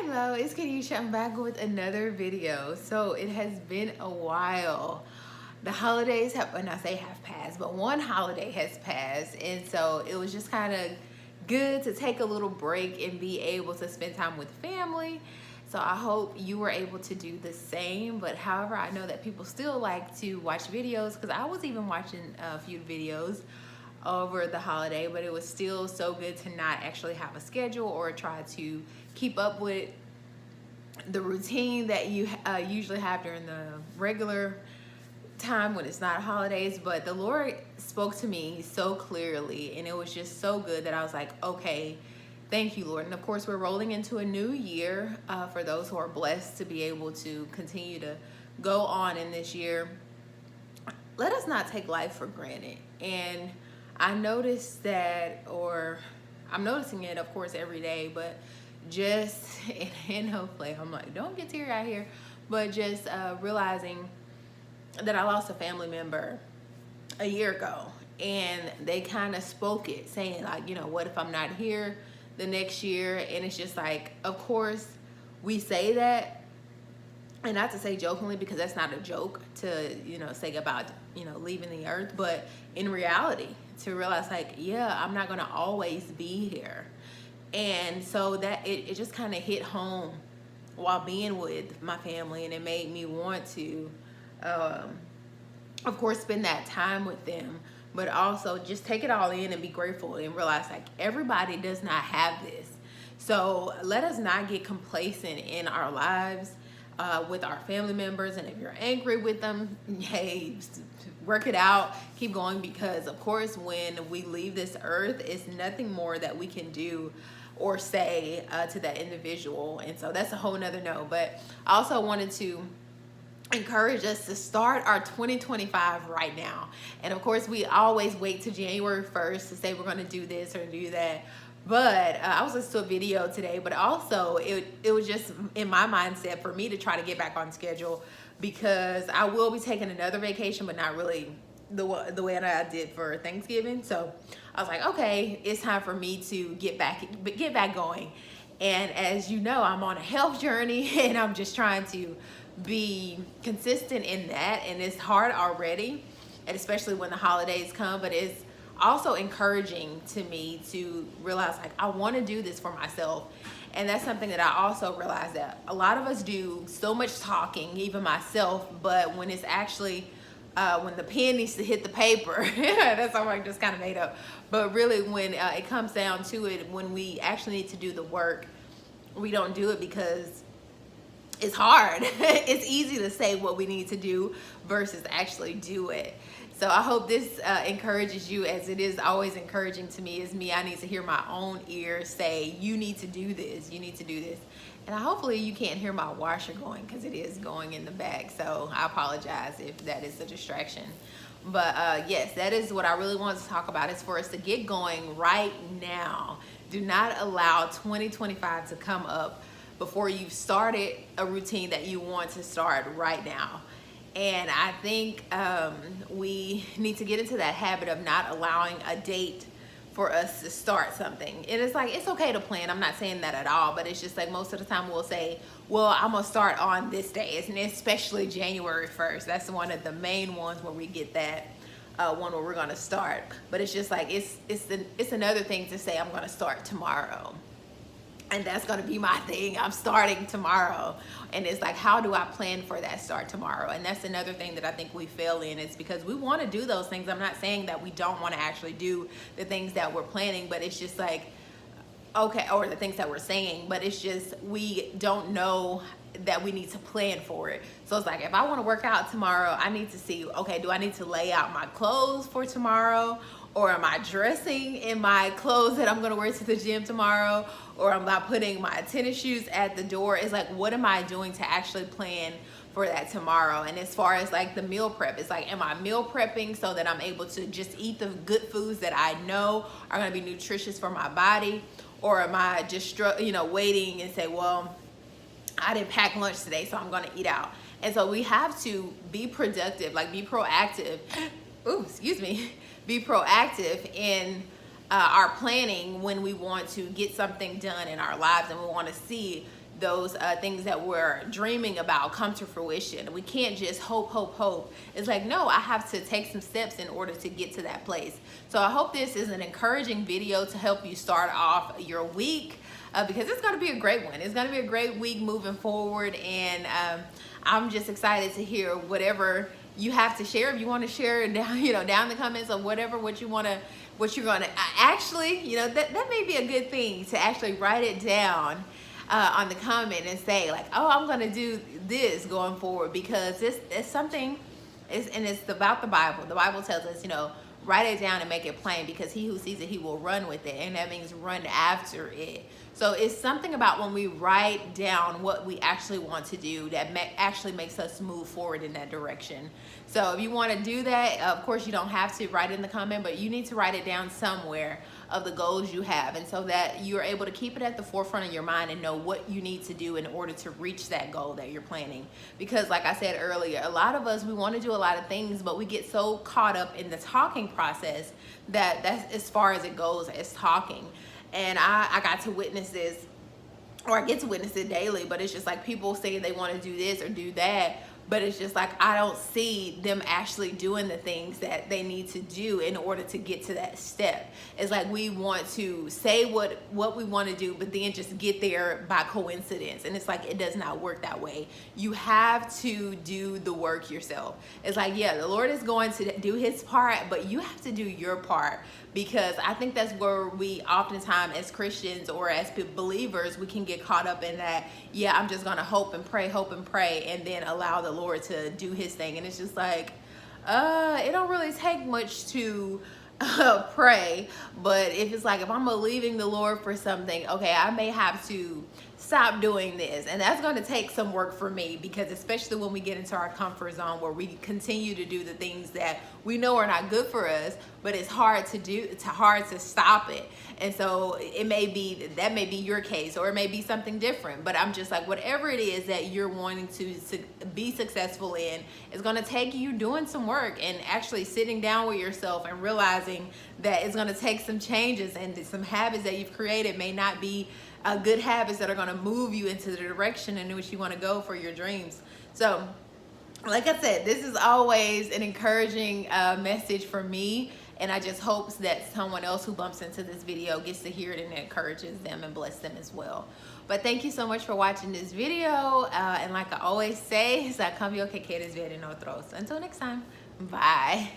Hello, it's Kanisha. I'm back with another video. So it has been a while. The holidays have, and I say have passed, but one holiday has passed. And so it was just kind of good to take a little break and be able to spend time with family. So I hope you were able to do the same. But however, I know that people still like to watch videos because I was even watching a few videos over the holiday, but it was still so good to not actually have a schedule or try to keep up with the routine that you usually have during the regular time when it's not holidays. But the Lord spoke to me so clearly, and it was just so good that I was like, okay, thank you, Lord. And of course, we're rolling into a new year for those who are blessed to be able to continue to go on in this year. Let us not take life for granted. And I noticed that, or I'm noticing it, of course, every day, but just in hopefully, I'm like, don't get teary out here, but just realizing that I lost a family member a year ago, and they kind of spoke it, saying like, you know, what if I'm not here the next year? And it's just like, of course, we say that, and not to say jokingly, because that's not a joke to, you know, say about, you know, leaving the earth, but in reality, to realize like, yeah, I'm not going to always be here. And so that it just kind of hit home while being with my family, and it made me want to, of course, spend that time with them, but also just take it all in and be grateful and realize like everybody does not have this. So let us not get complacent in our lives with our family members. And if you're angry with them, hey, work it out, keep going, because of course when we leave this earth, it's nothing more that we can do or say to that individual. And so that's a whole nother note. But I also wanted to encourage us to start our 2025 right now. And of course, we always wait to January 1st to say we're going to do this or do that. But I was listening to a video today, but also it was just in my mindset for me to try to get back on schedule, because I will be taking another vacation, but not really the way that I did for Thanksgiving. So I was like, okay, it's time for me to get back going. And as you know, I'm on a health journey, and I'm just trying to be consistent in that. And it's hard already, and especially when the holidays come, but it's also encouraging to me to realize like I want to do this for myself. And that's something that I also realize that a lot of us do so much talking, even myself, but when it's actually when the pen needs to hit the paper, that's something I just kind of made up, but really when it comes down to it, when we actually need to do the work, we don't do it because it's hard. It's easy to say what we need to do versus actually do it. So I hope this encourages you, as it is always encouraging to me. As me, I need to hear my own ears say, you need to do this, you need to do this. And hopefully you can't hear my washer going, because it is going in the back. So I apologize if that is a distraction. But yes, that is what I really want to talk about, is for us to get going right now. Do not allow 2025 to come up before you've started a routine that you want to start right now. And I think we need to get into that habit of not allowing a date for us to start something. And it's like, it's okay to plan. I'm not saying that at all, but it's just like most of the time we'll say, well, I'm gonna start on this day, and especially January 1st. That's one of the main ones where we get that one where we're gonna start. But it's just like, it's another thing to say, I'm gonna start tomorrow. And that's going to be my thing. I'm starting tomorrow. And it's like, how do I plan for that start tomorrow? And that's another thing that I think we fail in. It's because we want to do those things. I'm not saying that we don't want to actually do the things that we're planning, but it's just like, okay, or the things that we're saying, but it's just, we don't know that we need to plan for it. So it's like, if I want to work out tomorrow, I need to see, okay, do I need to lay out my clothes for tomorrow? Or am I dressing in my clothes that I'm going to wear to the gym tomorrow? Or am I putting my tennis shoes at the door? It's like, what am I doing to actually plan for that tomorrow? And as far as like the meal prep, it's like, am I meal prepping so that I'm able to just eat the good foods that I know are going to be nutritious for my body? Or am I just, waiting and say, well, I didn't pack lunch today, so I'm going to eat out. And so we have to be productive, like be proactive. Ooh, excuse me. Be proactive in our planning when we want to get something done in our lives, and we want to see those things that we're dreaming about come to fruition. We can't just hope. It's like, no, I have to take some steps in order to get to that place. So I hope this is an encouraging video to help you start off your week, because it's going to be a great one. It's going to be a great week moving forward, and I'm just excited to hear whatever you have to share. If you want to share it down, down in the comments of what you're going to actually, that may be a good thing to actually write it down on the comment and say like, oh, I'm going to do this going forward, because this is something, and it's about the Bible. The Bible tells us, write it down and make it plain, because he who sees it, he will run with it. And that means run after it. So it's something about when we write down what we actually want to do that actually makes us move forward in that direction. So if you want to do that, of course, you don't have to write it in the comment, but you need to write it down somewhere of the goals you have, and so that you're able to keep it at the forefront of your mind and know what you need to do in order to reach that goal that you're planning. Because like I said earlier, a lot of us, we want to do a lot of things, but we get so caught up in the talking process that that's as far as it goes as talking. And I got to witness this, or I get to witness it daily, but it's just like people saying they want to do this or do that, but it's just like I don't see them actually doing the things that they need to do in order to get to that step. It's like we want to say what we want to do, but then just get there by coincidence. And it's like it does not work that way. You have to do the work yourself. It's like, yeah, the Lord is going to do his part, but you have to do your part. Because I think that's where we oftentimes as Christians or as believers, we can get caught up in that, yeah, I'm just going to hope and pray, and then allow the Lord to do his thing. And it's just like, it don't really take much to pray. But if I'm believing the Lord for something, okay, I may have to stop doing this, and that's going to take some work for me, because especially when we get into our comfort zone where we continue to do the things that we know are not good for us, but it's hard to do, it's hard to stop it. And so that may be your case, or it may be something different, but I'm just like, whatever it is that you're wanting to be successful in, it's going to take you doing some work and actually sitting down with yourself and realizing that it's going to take some changes, and some habits that you've created may not be good habits that are going to move you into the direction in which you want to go for your dreams. So like I said, this is always an encouraging message for me, and I just hope that someone else who bumps into this video gets to hear it and it encourages them and bless them as well. But thank you so much for watching this video, and like I always say, sa cambio que quieres ver en otros. Until next time, bye.